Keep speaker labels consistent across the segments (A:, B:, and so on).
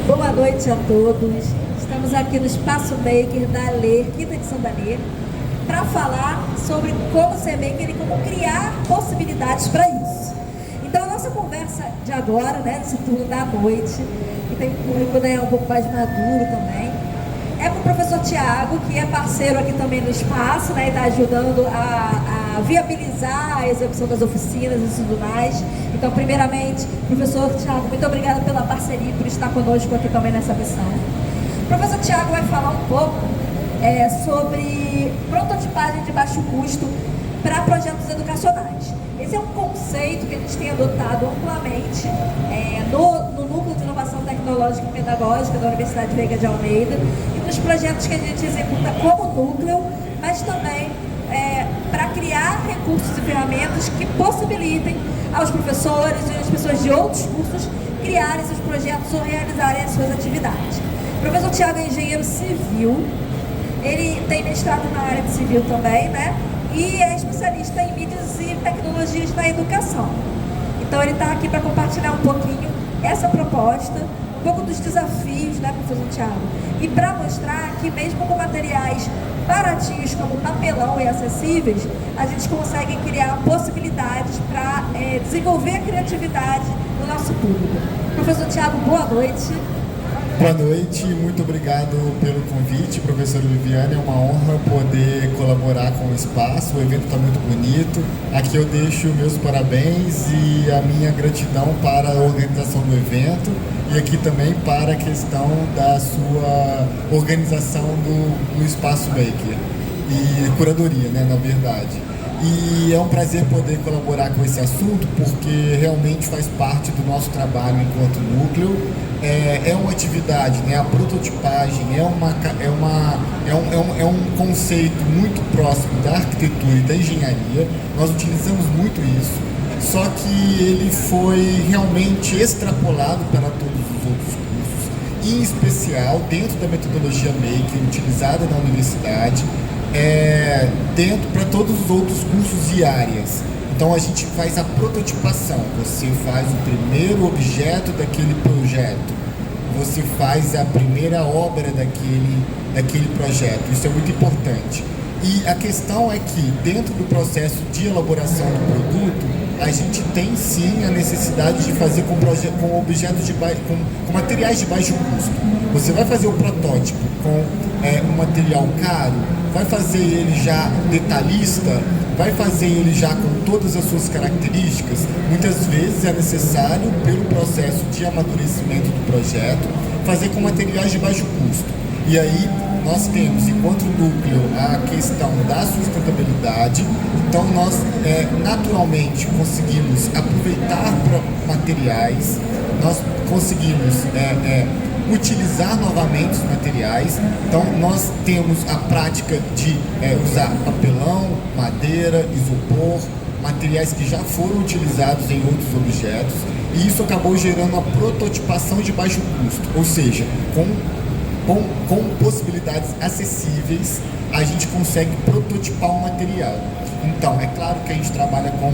A: Boa noite a todos. Estamos aqui no Espaço Maker da Alê, quinta edição da Alê, para falar sobre como ser maker e como criar possibilidades para isso. Então, a nossa conversa de agora, nesse turno da noite, que tem um público um pouco mais maduro também, é com o professor Tiago, que é parceiro aqui também no espaço, e está ajudando a viabilizar a execução das oficinas e tudo mais. Então, primeiramente, professor Tiago, muito obrigada pela parceria, por estar conosco aqui também nessa missão. O professor Tiago vai falar um pouco sobre prototipagem de baixo custo para projetos educacionais. Esse é um conceito que a gente tem adotado amplamente no Núcleo de Inovação Tecnológica e Pedagógica da Universidade Veiga de Almeida e nos projetos que a gente executa como núcleo, mas também para criar recursos e ferramentas que possibilitem aos professores e às pessoas de outros cursos criarem seus projetos ou realizarem as suas atividades. O professor Tiago é engenheiro civil, ele tem mestrado na área de civil também, e é especialista em mídias e tecnologias na educação. Então ele está aqui para compartilhar um pouquinho essa proposta, um pouco dos desafios, professor Tiago, e para mostrar que mesmo com materiais baratinhos como papelão e acessíveis, a gente consegue criar possibilidades para desenvolver a criatividade do nosso público. Professor Tiago, boa noite.
B: Boa noite, muito obrigado pelo convite, professora Viviane. É uma honra poder colaborar com o espaço, o evento está muito bonito. Aqui eu deixo meus parabéns e a minha gratidão para a organização do evento e aqui também para a questão da sua organização do Espaço Maker e curadoria, na verdade. E é um prazer poder colaborar com esse assunto, porque realmente faz parte do nosso trabalho enquanto núcleo. É uma atividade, a prototipagem é um conceito muito próximo da arquitetura e da engenharia. Nós utilizamos muito isso, só que ele foi realmente extrapolado para todos os outros cursos, em especial dentro da metodologia Maker utilizada na universidade, dentro para todos os outros cursos e áreas. Então a gente faz a prototipação, você faz o primeiro objeto daquele projeto, você faz a primeira obra daquele projeto, isso é muito importante. E a questão é que dentro do processo de elaboração do produto, a gente tem sim a necessidade de fazer com objetos com materiais de baixo custo. Você vai fazer o protótipo com um material caro, vai fazer ele já detalhista, vai fazer ele já com todas as suas características. Muitas vezes é necessário, pelo processo de amadurecimento do projeto, fazer com materiais de baixo custo. E aí nós temos, enquanto núcleo, a questão da sustentabilidade. Então nós naturalmente conseguimos aproveitar materiais, nós conseguimos utilizar novamente os materiais. Então nós temos a prática de usar papelão, madeira, isopor, materiais que já foram utilizados em outros objetos, e isso acabou gerando uma prototipação de baixo custo, ou seja, com possibilidades acessíveis, a gente consegue prototipar um material. Então, é claro que a gente trabalha com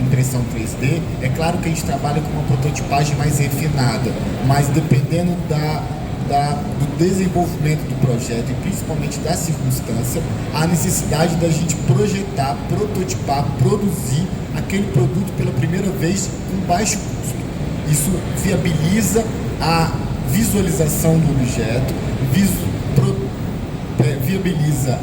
B: impressão 3D, é claro que a gente trabalha com uma prototipagem mais refinada, mas dependendo do desenvolvimento do projeto e principalmente da circunstância, há necessidade da gente projetar, prototipar, produzir aquele produto pela primeira vez com baixo custo. Isso viabiliza a visualização do objeto, viabiliza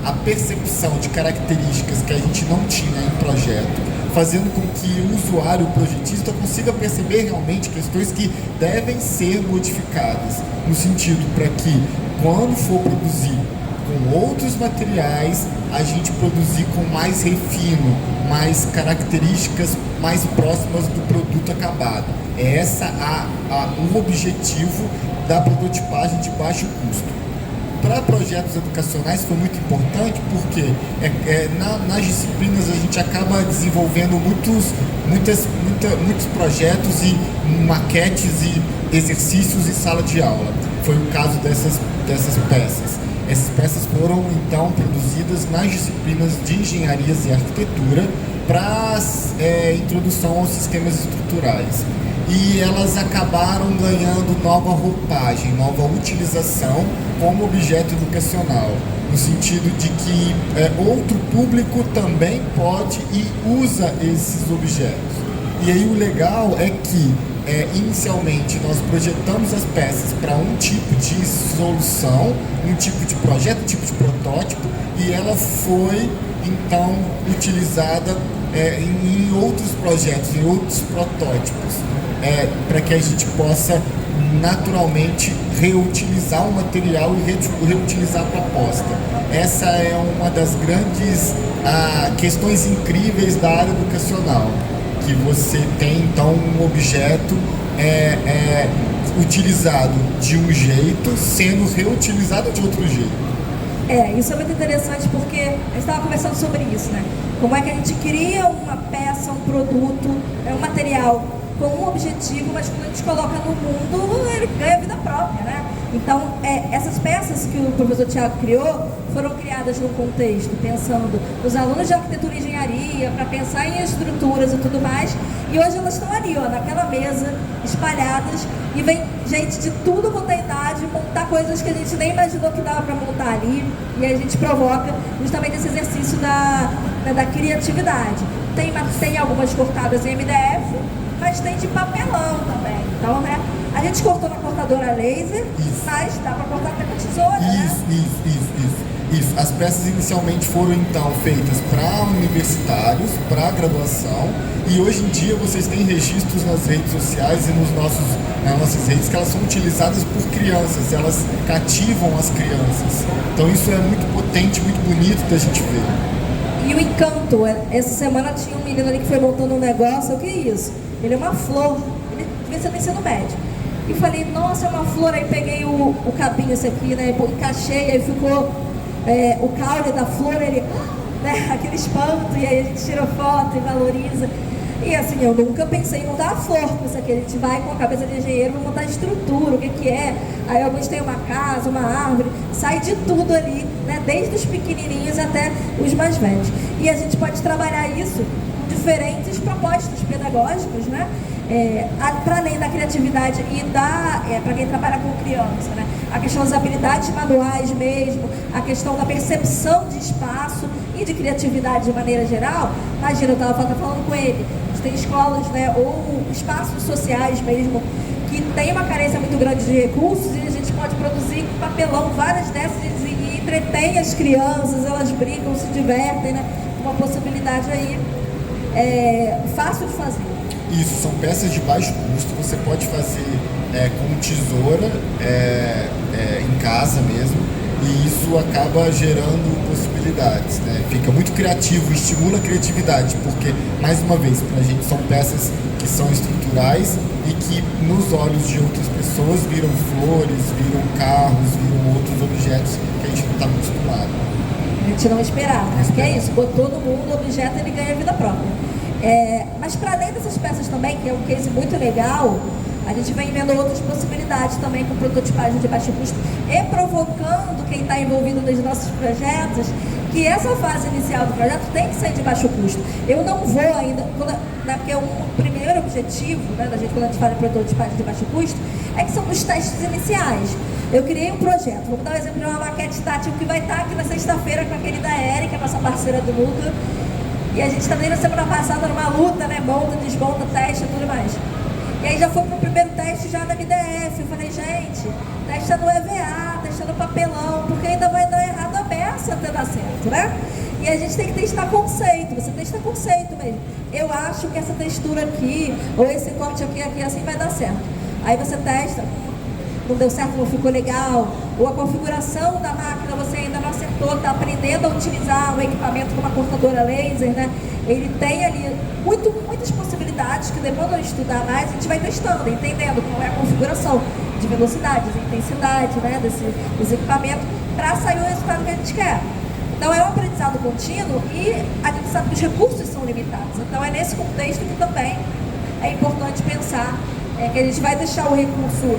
B: a percepção de características que a gente não tinha em projeto, fazendo com que o usuário, o projetista, consiga perceber realmente questões que devem ser modificadas, no sentido para que, quando for produzir com outros materiais, a gente produzir com mais refino, mais características mais próximas do produto acabado. É essa o objetivo da prototipagem de baixo custo. Para projetos educacionais foi muito importante porque nas disciplinas a gente acaba desenvolvendo muitos projetos e maquetes e exercícios em sala de aula. Foi o caso dessas peças. Essas peças foram então produzidas nas disciplinas de engenharias e arquitetura para introdução aos sistemas estruturais. e elas acabaram ganhando nova roupagem, nova utilização como objeto educacional, no sentido de que outro público também pode e usa esses objetos. E aí o legal é que inicialmente nós projetamos as peças para um tipo de solução, um tipo de projeto, um tipo de protótipo, e ela foi então utilizada em outros projetos, em outros protótipos, para que a gente possa naturalmente reutilizar o material e reutilizar a proposta. Essa é uma das grandes questões incríveis da área educacional, que você tem então um objeto utilizado de um jeito, sendo reutilizado de outro jeito.
A: Isso é muito interessante porque a gente estava conversando sobre isso, né? Como é que a gente cria uma peça, um produto, um material com um objetivo, mas quando a gente coloca no mundo, ele ganha vida própria, né? Então, essas peças que o professor Thiago criou foram criadas num contexto, pensando nos alunos de arquitetura e engenharia, para pensar em estruturas e tudo mais, e hoje elas estão ali, ó, naquela mesa, espalhadas, e vem gente de tudo quanto é idade montar coisas que a gente nem imaginou que dava para montar ali, e a gente provoca justamente esse exercício da criatividade. Tem algumas cortadas em MDF, mas tem de papelão também. Então, né, a gente cortou na cortadora laser, mas dá para cortar até com tesoura,
B: Isso. As peças inicialmente foram então feitas para universitários, para graduação, e hoje em dia vocês têm registros nas redes sociais e nas nossas redes que elas são utilizadas por crianças, elas cativam as crianças. Então isso é muito potente, muito bonito da gente ver.
A: E o encanto, essa semana tinha um menino ali que foi montando um negócio, o que é isso? Ele é uma flor, ele devia ser no ensino médio. E falei, nossa, é uma flor, aí peguei o cabinho esse aqui, né, encaixei, aí ficou o caule da flor, ele, né, aquele espanto, e aí a gente tira foto e valoriza. E assim, eu nunca pensei em mudar a flor com isso aqui, a gente vai com a cabeça de engenheiro para montar a estrutura, o que é. Aí alguns têm uma casa, uma árvore, sai de tudo ali, né, desde os pequenininhos até os mais velhos. E a gente pode trabalhar isso com diferentes propostas pedagógicas, né? Para além da criatividade e para quem trabalha com criança, né? A questão das habilidades manuais mesmo, a questão da percepção de espaço e de criatividade de maneira geral. Imagina, eu estava falando com ele, a gente tem escolas, né, ou espaços sociais mesmo, que tem uma carência muito grande de recursos, e a gente pode produzir com papelão várias dessas e entretém as crianças, elas brincam, se divertem, né? Uma possibilidade aí fácil de fazer.
B: Isso, são peças de baixo custo, você pode fazer com tesoura em casa mesmo, e isso acaba gerando possibilidades, né? Fica muito criativo, estimula a criatividade, porque, mais uma vez, para a gente são peças que são estruturais e que nos olhos de outras pessoas viram flores, viram carros, viram outros objetos que a gente não está muito acostumado.
A: A gente não esperava, porque é isso, botou no mundo o objeto, ele ganha vida própria. Mas para além dessas peças também, que é um case muito legal, a gente vem vendo outras possibilidades também com prototipagem de baixo custo e provocando quem está envolvido nos nossos projetos que essa fase inicial do projeto tem que ser de baixo custo. Eu não vou ainda, porque o primeiro objetivo, né, da gente, quando a gente fala em prototipagem de baixo custo, é que são os testes iniciais. Eu criei um projeto, vou dar um exemplo de uma maquete tátil que vai estar aqui na sexta-feira com a querida Érica, nossa parceira do Núcleo. E a gente está desde a semana passada numa luta, né? Monta, desmonta, testa e tudo mais. E aí já foi pro primeiro teste já na MDF. Eu falei, gente, testa no EVA, testa no papelão, porque ainda vai dar errado a peça até dar certo, né? E a gente tem que testar conceito, você testa conceito mesmo. Eu acho que essa textura aqui, ou esse corte aqui, assim vai dar certo. Aí você testa, não deu certo, não ficou legal, ou a configuração da máquina você ainda não acertou, está aprendendo a utilizar o equipamento como a cortadora laser, né? Ele tem ali muitas possibilidades que demandam estudar mais, a gente vai testando, entendendo qual é a configuração de velocidade, de intensidade, né, desse equipamento, para sair o resultado que a gente quer. Então é um aprendizado contínuo e a gente sabe que os recursos são limitados. Então é nesse contexto que também é importante pensar que a gente vai deixar o recurso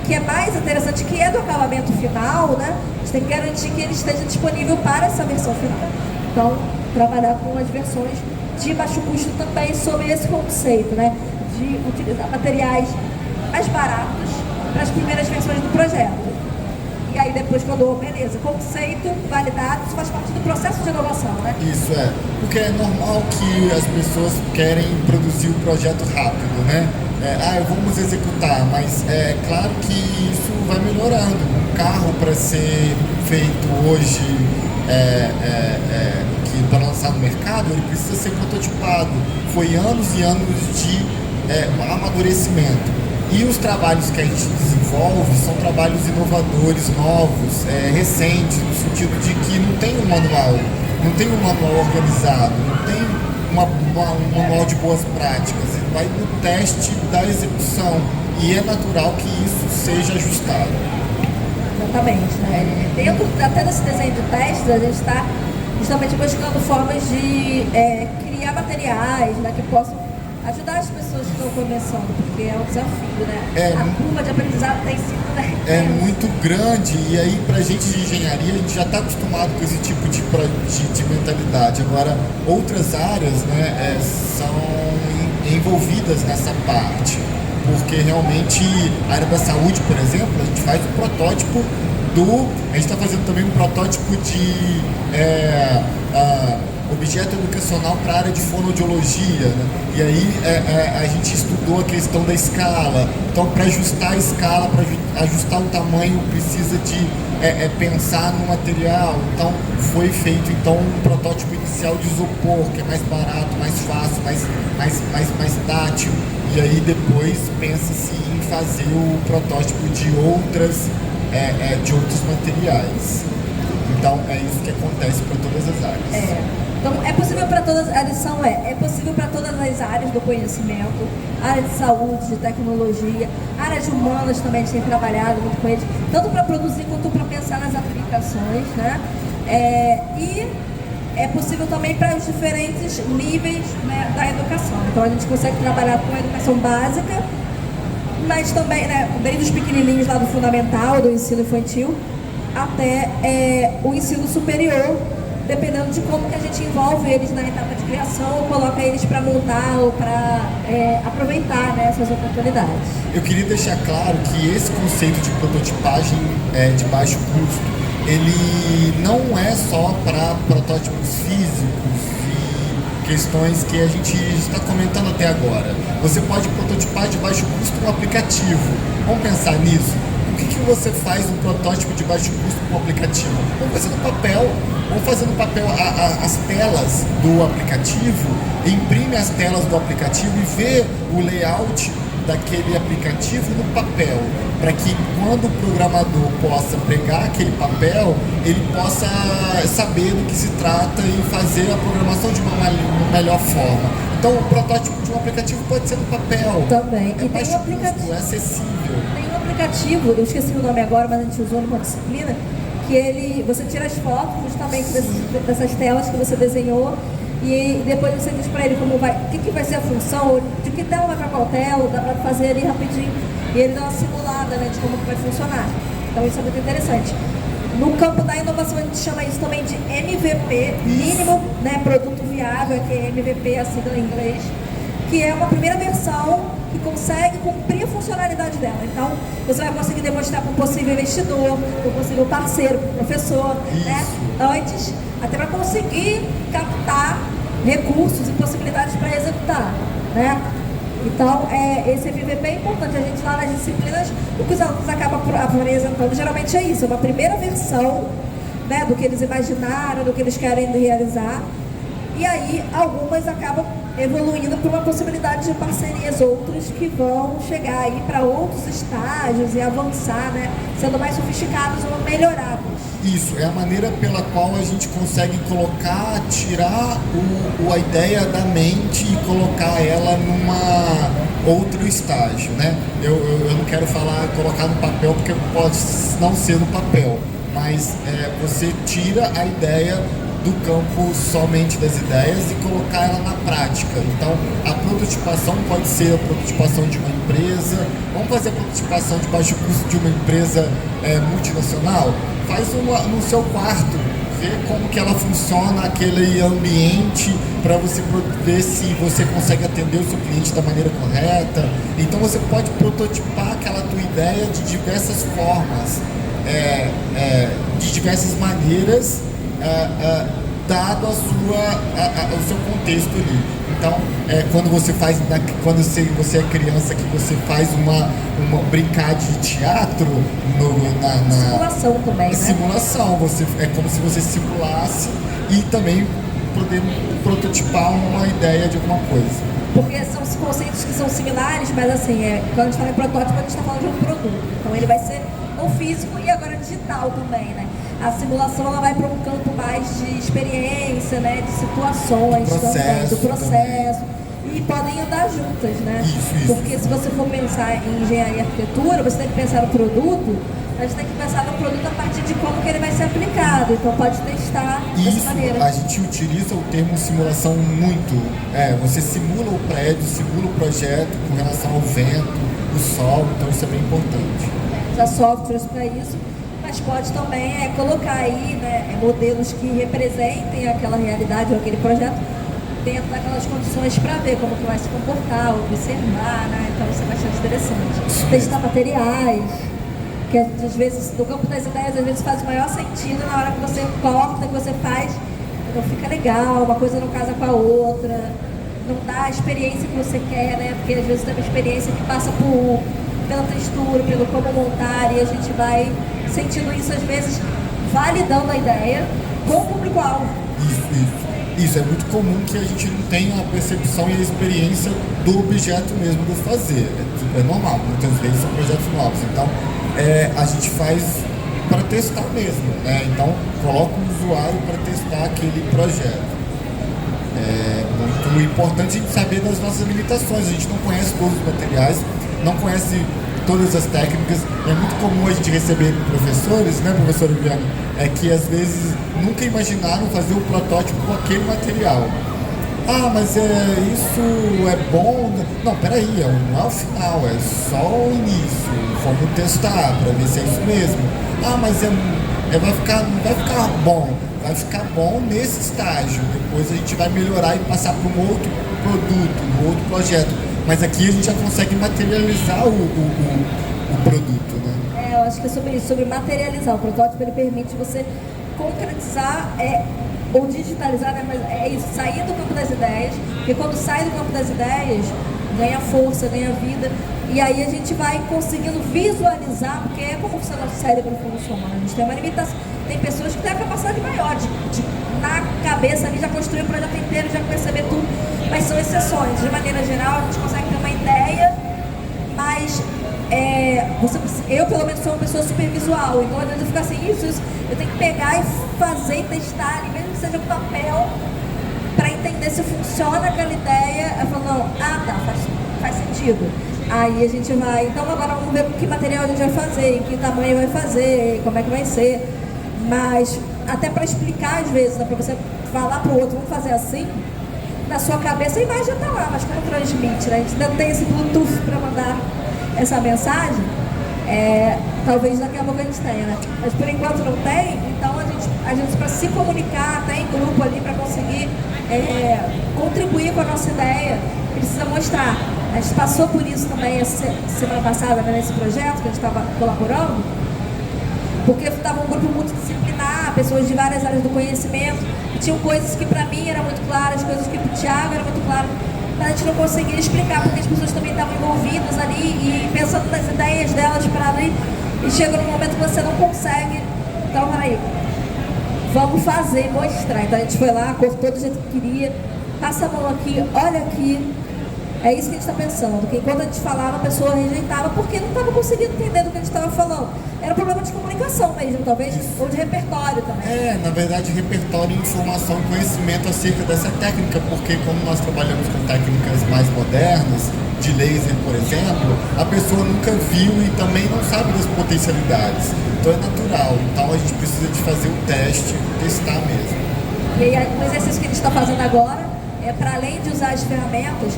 A: que é mais interessante, que é do acabamento final, né? A gente tem que garantir que ele esteja disponível para essa versão final. Então, trabalhar com as versões de baixo custo também sobre esse conceito, né? de utilizar materiais mais baratos para as primeiras versões do projeto. E aí depois quando, beleza, conceito validado, isso faz parte do processo de inovação, né?
B: Isso é, porque é normal que as pessoas querem produzir o projeto rápido, né? Vamos executar, mas é claro que isso vai melhorando. Um carro para ser feito hoje, que para lançar no mercado, ele precisa ser prototipado. Foi anos e anos de amadurecimento. E os trabalhos que a gente desenvolve são trabalhos inovadores, novos, recentes, no sentido de que não tem um manual organizado, não tem um manual de boas práticas, ele vai no teste da execução e é natural que isso seja ajustado.
A: Exatamente, né? Dentro até desse desenho de testes, a gente está justamente buscando formas de criar materiais, né, que possam ajudar as pessoas que estão começando, porque é um desafio, né? A curva de aprendizado tem sido, né?
B: É muito grande, e aí pra gente de engenharia, a gente já está acostumado com esse tipo de mentalidade. Agora, outras áreas, né, são envolvidas nessa parte, porque realmente a área da saúde, por exemplo, a gente faz um protótipo a gente está fazendo também um protótipo de objeto educacional para a área de fonoaudiologia, né? E aí a gente estudou a questão da escala. Então, para ajustar a escala, para ajustar o tamanho, precisa de pensar no material. Então, foi feito um protótipo inicial de isopor, que é mais barato, mais fácil, mais tátil. E aí depois pensa-se em fazer o protótipo de outros materiais. Então, é isso que acontece para todas as áreas.
A: Então, é possível para todas, a lição é possível para todas as áreas do conhecimento, área de saúde, de tecnologia, área de humanas também, a gente tem trabalhado muito com eles, tanto para produzir quanto para pensar nas aplicações, né? E é possível também para os diferentes níveis, né, da educação. Então, a gente consegue trabalhar com a educação básica, mas também, né, desde os pequenininhos lá do fundamental, do ensino infantil, até o ensino superior, dependendo de como que a gente envolve eles na etapa de criação ou coloca eles para montar ou para aproveitar, né, essas oportunidades.
B: Eu queria deixar claro que esse conceito de prototipagem de baixo custo, ele não é só para protótipos físicos e questões que a gente está comentando até agora. Você pode prototipar de baixo custo um aplicativo. Vamos pensar nisso? O que você faz um protótipo de baixo custo com um aplicativo? Vamos fazer no papel. Vamos fazer no papel as telas do aplicativo, imprime as telas do aplicativo e vê o layout daquele aplicativo no papel, para que quando o programador possa pegar aquele papel, ele possa saber do que se trata e fazer a programação de uma melhor forma. Então, o protótipo de um aplicativo pode ser no papel.
A: Também.
B: É baixo custo, é acessível.
A: Tem um aplicativo, eu esqueci o nome agora, mas a gente usou numa disciplina, que você tira as fotos justamente dessas telas que você desenhou e depois você diz para ele o que vai ser a função, de que tela vai para qual tela, dá para fazer ali rapidinho e ele dá uma simulada, né, de como que vai funcionar. Então isso é muito interessante. No campo da inovação a gente chama isso também de MVP, mínimo, né, produto viável, que é MVP, a sigla em inglês, que é uma primeira versão que consegue cumprir a funcionalidade dela. Então, você vai conseguir demonstrar para um possível investidor, para um possível parceiro, para o professor, né? Antes, até para conseguir captar recursos e possibilidades para executar, né? Então, esse MVP é importante. A gente lá nas disciplinas, o que os alunos acabam apresentando geralmente é isso, é uma primeira versão, né, do que eles imaginaram, do que eles querem realizar. E aí, algumas acabam evoluindo para uma possibilidade de parcerias, outras que vão chegar aí para outros estágios e avançar, né, sendo mais sofisticados ou melhorados.
B: Isso, é a maneira pela qual a gente consegue tirar a ideia da mente e colocar ela numa outro estágio, né? Eu não quero colocar no papel, porque pode não ser no papel, mas você tira a ideia do campo somente das ideias e colocar ela na prática. Então, a prototipação pode ser a prototipação de uma empresa. Vamos fazer a prototipação de baixo custo de uma empresa multinacional? Faz uma no seu quarto, ver como que ela funciona, aquele ambiente, para você ver se você consegue atender o seu cliente da maneira correta. Então você pode prototipar aquela tua ideia de diversas formas, de diversas maneiras, dado o seu contexto ali. Então, quando você é criança, que você faz uma brincar de teatro
A: simulação também, né?
B: Simulação, é como se você simulasse e também poder prototipar uma ideia de alguma coisa.
A: Porque são conceitos que são similares, mas assim, quando a gente fala em protótipo, a gente está falando de um produto. Então ele vai ser ou físico e agora digital também, né? A simulação ela vai para um campo mais de experiência, né? De situações também, do processo. E podem andar juntas, né?
B: Isso.
A: Porque se você for pensar em engenharia e arquitetura, você tem que pensar no produto, a gente tem que pensar no produto a partir de como que ele vai ser aplicado. Então pode testar dessa maneira.
B: A gente utiliza o termo simulação muito. Você simula o prédio, simula o projeto com relação ao vento, o sol, então isso é bem importante.
A: Usar softwares para isso, mas pode também colocar aí, né, modelos que representem aquela realidade ou aquele projeto dentro daquelas condições para ver como que vai se comportar, observar, né? Então isso é bastante interessante. Testar materiais, que às vezes, no campo das ideias, às vezes faz o maior sentido na hora que você corta, que você faz, não fica legal, uma coisa não casa com a outra, não dá a experiência que você quer, né? Porque às vezes tem uma experiência que passa pela textura, pelo como montar, e a gente vai sentindo isso às vezes, validando a ideia com o público-alvo.
B: Isso é muito comum que a gente não tenha a percepção e a experiência do objeto mesmo do fazer. É normal, muitas vezes são projetos novos. Então, a gente faz para testar mesmo, né? Então, coloca o usuário para testar aquele projeto. É muito importante a gente saber das nossas limitações. A gente não conhece todos os materiais, não conhece todas as técnicas. É muito comum a gente receber professores, né, professora Viviane, que às vezes nunca imaginaram fazer o protótipo com aquele material. Ah, mas isso é bom? Não, peraí, não é o final, é só o início. Vamos testar para ver se é isso mesmo. Ah, mas não vai ficar bom. Vai ficar bom nesse estágio. Depois a gente vai melhorar e passar para um outro produto, um outro projeto. Mas aqui a gente já consegue materializar o produto, né?
A: Eu acho que é sobre isso, sobre materializar. O protótipo ele permite você concretizar ou digitalizar, né? Mas é isso, sair do campo das ideias, porque quando sai do campo das ideias, ganha força, ganha vida, e aí a gente vai conseguindo visualizar, porque é como o nosso cérebro funciona. A gente tem uma limitação. Tem pessoas que têm a capacidade maior de na cabeça ali já construir o projeto inteiro, já perceber tudo, mas são exceções. De maneira geral, a gente consegue ter uma ideia, mas eu pelo menos sou uma pessoa super visual, então às vezes eu fico assim, isso, eu tenho que pegar e fazer e testar ali, mesmo que seja com papel, para entender se funciona aquela ideia. Eu falo, não, tá, faz sentido. Aí a gente vai, então agora vamos ver que material a gente vai fazer, em que tamanho vai fazer, como é que vai ser. Mas até para explicar às vezes, né, para você falar para o outro, vamos fazer assim, na sua cabeça a imagem já está lá, mas como transmite, né? A gente ainda tem esse Bluetooth para mandar essa mensagem, talvez daqui a pouco a gente tenha, né? Mas por enquanto não tem, então a gente para se comunicar até em grupo ali, para conseguir contribuir com a nossa ideia, precisa mostrar. A gente passou por isso também essa semana passada, né, nesse projeto que a gente estava colaborando, porque estava um grupo multidisciplinar, pessoas de várias áreas do conhecimento, e tinham coisas que para mim eram muito claras, coisas que para o Thiago eram muito claras, mas a gente não conseguia explicar, porque as pessoas também estavam envolvidas ali e pensando nas ideias delas para ali, e chega num momento que você não consegue. Então, peraí, vamos fazer, mostrar. Então a gente foi lá, cortou do jeito que queria, passa a mão aqui, olha aqui. É isso que a gente está pensando, que enquanto a gente falava, a pessoa rejeitava porque não estava conseguindo entender do que a gente estava falando. Era um problema de comunicação mesmo, talvez, ou de repertório também.
B: Na verdade, repertório, informação, conhecimento acerca dessa técnica, porque como nós trabalhamos com técnicas mais modernas, de laser, por exemplo, a pessoa nunca viu e também não sabe das potencialidades. Então é natural. Então a gente precisa de fazer o teste, testar mesmo.
A: E aí, o exercício que a gente está fazendo agora para além de usar as ferramentas,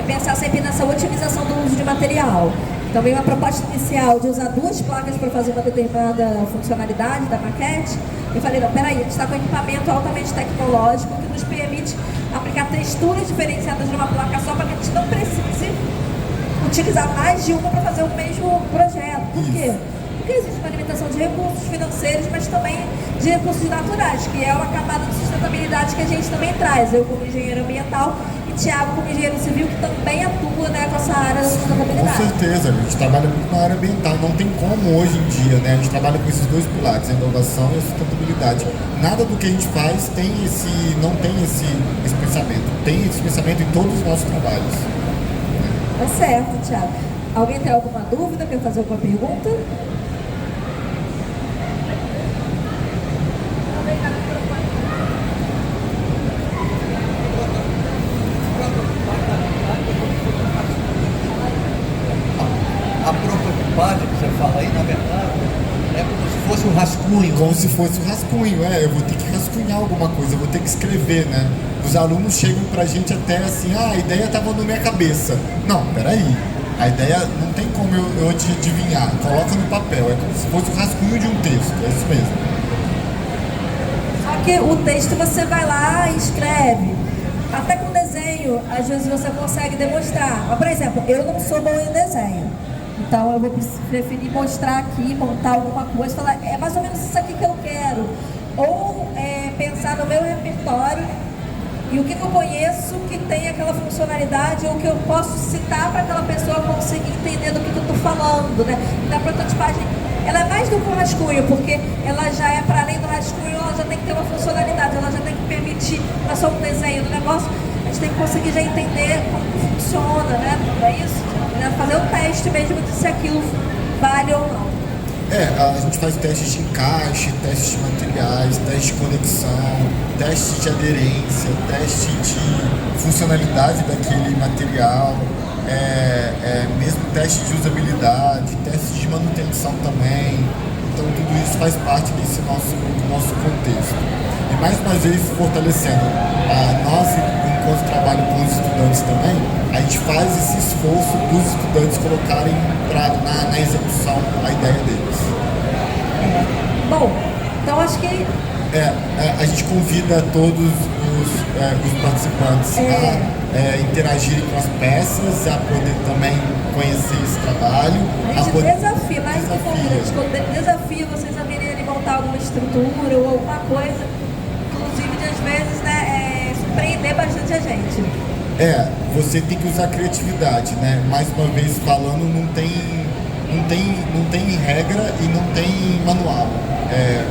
A: pensar sempre nessa otimização do uso de material. Então veio uma proposta inicial de usar 2 placas para fazer uma determinada funcionalidade da maquete, e Eu falei, não, peraí, a gente está com equipamento altamente tecnológico que nos permite aplicar texturas diferenciadas numa placa só para que a gente não precise utilizar mais de uma para fazer o mesmo projeto. Por quê? Porque existe uma limitação de recursos financeiros, mas também de recursos naturais, que é uma camada de sustentabilidade que a gente também traz. Eu como engenheiro ambiental e Thiago como engenheiro civil, que também atua, né, com essa área da sustentabilidade.
B: Com certeza, a gente trabalha muito na área ambiental. Não tem como hoje em dia, né? A gente trabalha com esses dois pilares, a inovação e a sustentabilidade. Nada do que a gente faz não tem esse pensamento. Tem esse pensamento em todos os nossos trabalhos.
A: Tá certo, Thiago. Alguém tem alguma dúvida? Quer fazer alguma pergunta?
C: A prototipagem que você fala aí, na verdade, é como se fosse um rascunho.
B: Como se fosse um rascunho, eu vou ter que rascunhar alguma coisa, eu vou ter que escrever, né? Os alunos chegam pra gente até assim, a ideia estava na minha cabeça. Não, peraí, a ideia não tem como eu te adivinhar, coloca no papel, é como se fosse um rascunho de um texto, é isso mesmo.
A: Só que o texto você vai lá e escreve. Até com desenho, às vezes você consegue demonstrar. Mas, por exemplo, eu não sou boa em desenho. Então eu vou preferir mostrar aqui, montar alguma coisa, falar, é mais ou menos isso aqui que eu quero. Ou pensar no meu repertório e o que eu conheço que tem aquela funcionalidade ou que eu posso citar para aquela pessoa conseguir entender do que eu estou falando, né? E da prototipagem, ela é mais do que um rascunho, porque ela já é para além do rascunho, ela já tem que ter uma funcionalidade, ela já tem que permitir, não é só um desenho do negócio, a gente tem que conseguir já entender como que funciona, né? É isso? Fazer um teste mesmo de se aquilo vale ou não.
B: A gente faz testes de encaixe, testes de materiais, testes de conexão, testes de aderência, teste de funcionalidade daquele material, mesmo teste de usabilidade, teste de manutenção também. Então tudo isso faz parte desse nosso contexto. E mais uma vez fortalecendo, nós enquanto trabalho com os estudantes também, a gente faz esse esforço dos estudantes colocarem na execução a ideia deles.
A: Bom, então acho que...
B: a gente convida todos os participantes a interagirem com as peças, a poder também conhecer esse trabalho.
A: A gente desafia, mais do que convida, a gente desafia vocês a virem ali montar alguma estrutura ou alguma coisa, inclusive de às vezes, surpreender bastante a gente.
B: Você tem que usar a criatividade, né? Mais uma vez falando, não tem regra e não tem manual.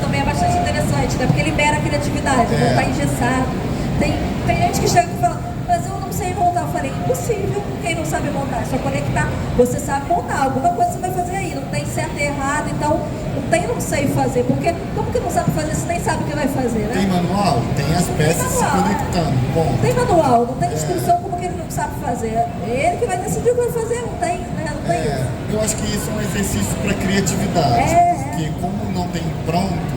A: Também é bastante interessante, né? Porque libera a criatividade, não está engessado. Tem gente que chega e fala, mas eu não sei montar. Eu falei, impossível, quem não sabe montar, é só conectar. Você sabe montar, alguma coisa você vai fazer aí, não tem certo e errado, então não sei fazer, porque como que não sabe fazer se nem sabe o que vai fazer, né?
B: Tem manual? Tem as peças se conectando. Bom,
A: não tem manual, não tem instrução, como que ele não sabe fazer? É ele que vai decidir o que vai fazer, não tem, né? Não tem isso.
B: Eu acho que isso é um exercício para criatividade, porque como não tem pronto,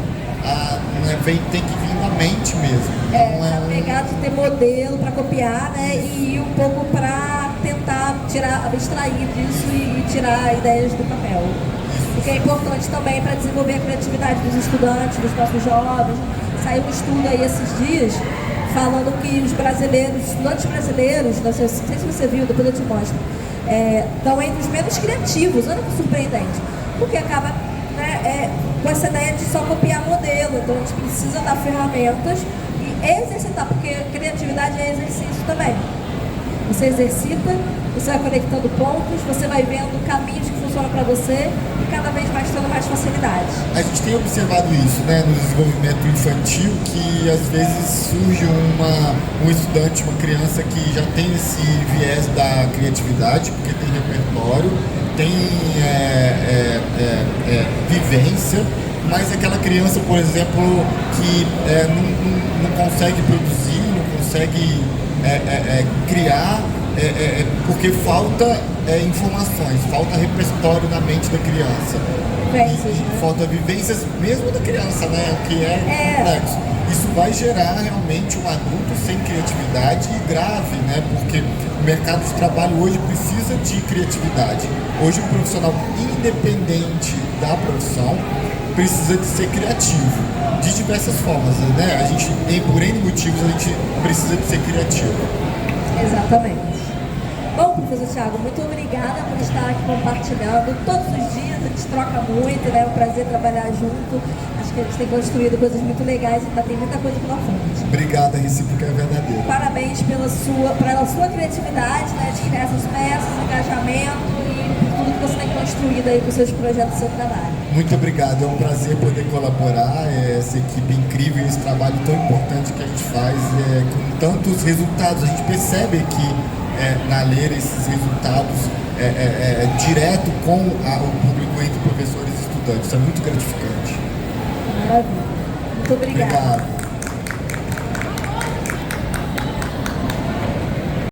B: tem que vir da mente mesmo.
A: Então, pegar de ter modelo para copiar, né? E ir um pouco para tentar abstrair disso e tirar ideias do papel. O que é importante também para desenvolver a criatividade dos estudantes, dos nossos jovens. Saiu um estudo aí esses dias falando que os estudantes brasileiros, não sei se você viu, depois eu te mostro, estão entre os menos criativos. Olha que surpreendente, porque acaba com essa ideia de só copiar modelo. Então a gente precisa dar ferramentas e exercitar, porque criatividade é exercício também. Você exercita, você vai conectando pontos, você vai vendo caminhos que funcionam para você e cada vez mais tendo mais facilidade.
B: A gente tem observado isso, né, no desenvolvimento infantil, que às vezes surge um estudante, uma criança que já tem esse viés da criatividade, porque tem repertório, tem vivência, mas aquela criança, por exemplo, que não consegue produzir, não consegue criar, porque falta informações, falta repertório na mente da criança. Falta vivências mesmo da criança, né? O que é complexo. Isso vai gerar realmente um adulto sem criatividade e grave, né? Porque o mercado de trabalho hoje precisa de criatividade. Hoje, um profissional independente da profissão precisa de ser criativo, de diversas formas, né? A gente, por N motivos, a gente precisa de ser criativo.
A: Exatamente. Bom, professor Thiago, muito obrigada por estar aqui compartilhando. Todos os dias a gente troca muito, né? É um prazer trabalhar junto. Acho que a gente tem construído coisas muito legais e ainda tem muita coisa pela frente.
B: Obrigado, a recíproca é verdadeira.
A: Parabéns pela sua criatividade, né? De criar essas peças, engajamento e por tudo que você tem construído aí com os seus projetos e seu trabalho.
B: Muito obrigado, é um prazer poder colaborar, essa equipe incrível, esse trabalho tão importante que a gente faz, com tantos resultados. A gente percebe que na Ler esses resultados direto com o público entre professores e estudantes. Isso é muito gratificante.
A: Maravilha. Muito obrigada.
B: Obrigado.